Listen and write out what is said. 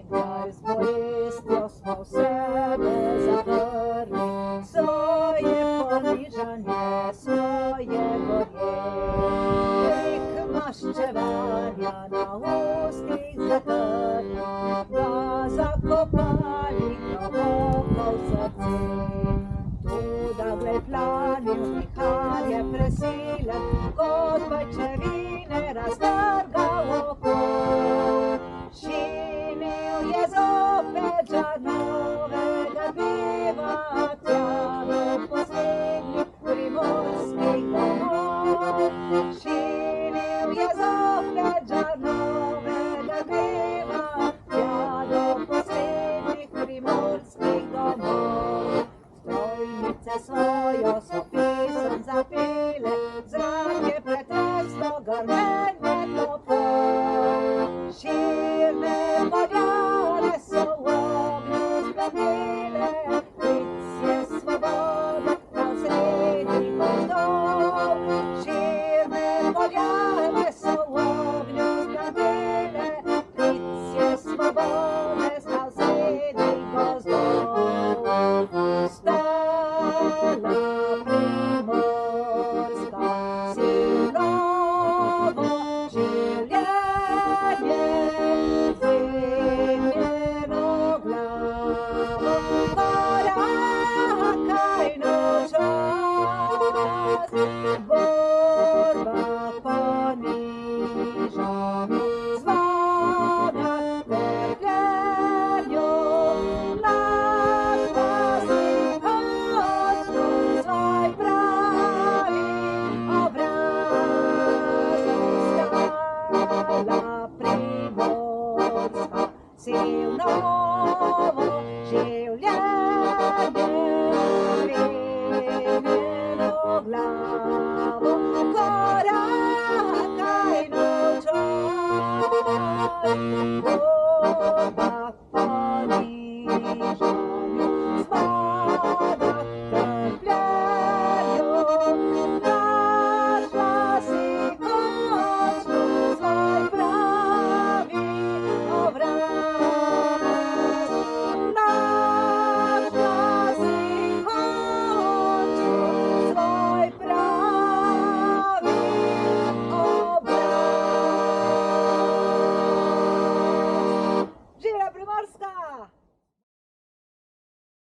Kraj zboistio smo u sebe zavrli, svoje ponižanje, svoje gorje. Lik maščevanja na ustih zatrli, da zakopali globoko u srci. Tuda glej planil, vihar je presilen, kot pajčevine raztrgal oko. Šinil je zopet žar novega dneva, tja do poslednjih primorskih domov. Šinil je zopet žar novega dneva, tja do poslednjih primorskih domov. Strojnice svojo so pisem zapile, zrak je pretresno grmenje topov. Širne poljane so v ognju splamile, klic je svobode na sredi gozdov. Širne poljane so v ognju splamile, klic je svobode na sredi gozdov. Stala primorska, sinovo življenje, zimljeno glavo, korakaj nočas, borba ponižanju, zvoda trpljenju, naš spasi hoću svoj pravi obraz. Stala primorska, silno